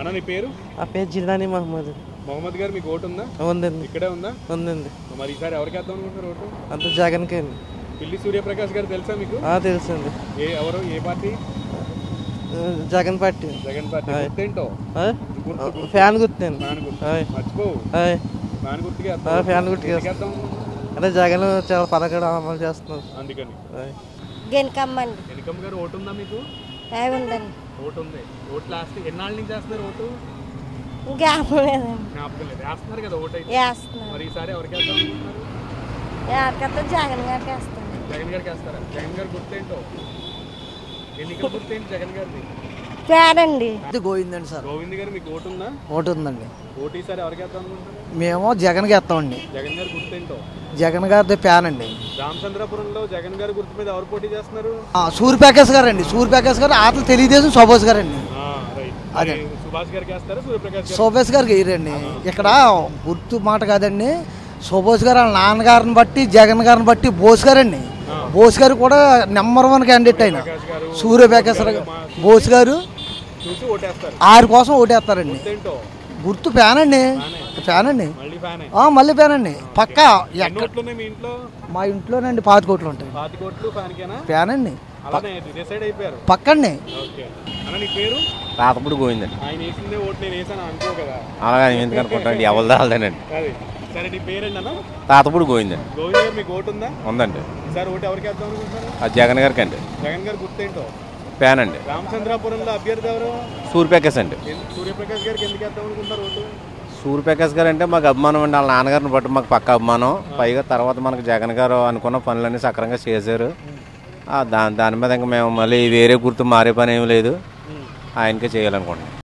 అన్న నీ పేరు? ఆ పేరు జిల్లాని మహమ్మద్. మొహమ్మద్ గారు మీకు ఓటు ఉందా? ఉందండి. ఇక్కడే ఉందా? ఉందండి. మరి ఈసారి ఎవరికి వేద్దాం అనుకుంటారు ఓటు? అంత జగన్కి అండి. పిల్లి సూర్యప్రకాష్ గారు తెలుసా మీకు? తెలుసండి. ఎవరు ఏ party? Jagan party. Jagan party. గుర్తేంటో? ఫ్యాన్ గుర్తండి. మర్చిపోవు ఫ్యాన్ గుర్తుగా ఫ్యాన్ గుర్తుగా అంటే జగన్ చాలా పథకాలు అమలు చేస్తున్నారు అందుకని. గెనకమ్మ గారు ఓటు ఉందా మీకు? ఉందండి. ఓటు ఉంది. ఓటు లాస్ట్ ఎన్నాళ్ళ నుంచి చేస్తున్నారు ఓటు? జ్ఞాపకం లేదండి. జ్ఞాపకం లేదు. వేస్తున్నారు కదా ఓటు అయితే. వేస్తున్నారు. మరి ఈసారి ఎవరికి వేద్దాం అనుకుంటున్నారు? ఎవరికైతే జగన్ గారికి వేస్తాను. జగన్ గారికి వేస్తారా? జగన్ గారు గుర్తేంటో? ఎన్నికల గుర్తేంటి జగన్ గారిది? పేరండి. గోవిందండి సార్. గోవింద్ గారు మీకు ఓటు ఉందా? ఓటు ఉందండి. ఓటు ఈసారి ఎవరికి వేద్దాం అనుకుంటారు? మేము జగన్కి వేస్తామండి. జగన్ గారు గుర్తేంటో? జగన్ గారిది ఫ్యాన్ అండి. రామచంద్రపురంలో జగన్ గారి గుర్తు మీద ఎవరు పోటీ చేస్తున్నారు? సూర్యప్రకాష్ గారు అండి. సూర్యప్రకాష్ గారు ఆటలు తెలుగుదేశం సుభాష్ గారు అండి. అదే సుభాష్ గారికి వేస్తారా? సూర్యప్రకాష్ సుభాష్ గారికి వేయరండి. ఇక్కడ గుర్తు మాట కాదండి. సుభాష్ గారు వాళ్ళ నాన్నగారిని బట్టి జగన్ గారిని బట్టి బోస్ గారండి. బోస్ గారు కూడా నెంబర్ 1 క్యాండిడేట్ అయిన సూర్యప్రకాష్ బోస్ గారు ఆరి కోసం ఓటేస్తారండి. గుర్తు ఫ్యాన్ అండి. ఫ్యాన్ అండి. మళ్ళీ ఫ్యాన్ అండి. పక్కా. మా ఇంట్లోనండి 5 కోట్లు ఉంటాయి. ఫ్యాన్ అండి. పక్కండి. తాతపుడు గోవిందండి. అలాగే ఎందుకు అనుకుంటాండి ఎవరు దాల్దానండి. తాతపుడు గోవిందండి. ఉందండి. అది జగన్ గారికి అండి. జగన్ గారు గుర్తేంటో? ఫ్యాన్ అండి. రామచంద్రాపురంలో అభ్యర్థి ఎవరు? సూర్యప్రకాష్ అండి. సూర్యప్రకాష్ గారికి ఎందుకు వేద్దాం అనుకుంటారు ఓటు? సూర్యప్రకాష్ గారు అంటే మాకు అభిమానం అండి. వాళ్ళ నాన్నగారిని బట్టి మాకు పక్క అభిమానం. పైగా తర్వాత మనకు జగన్ గారు అనుకున్న పనులన్నీ సక్రంగా చేశారు. దాని మీద ఇంకా మేము మళ్ళీ వేరే గుర్తు మారే పని ఏమి లేదు. ఆయనకే చేయాలనుకుంటున్నాం.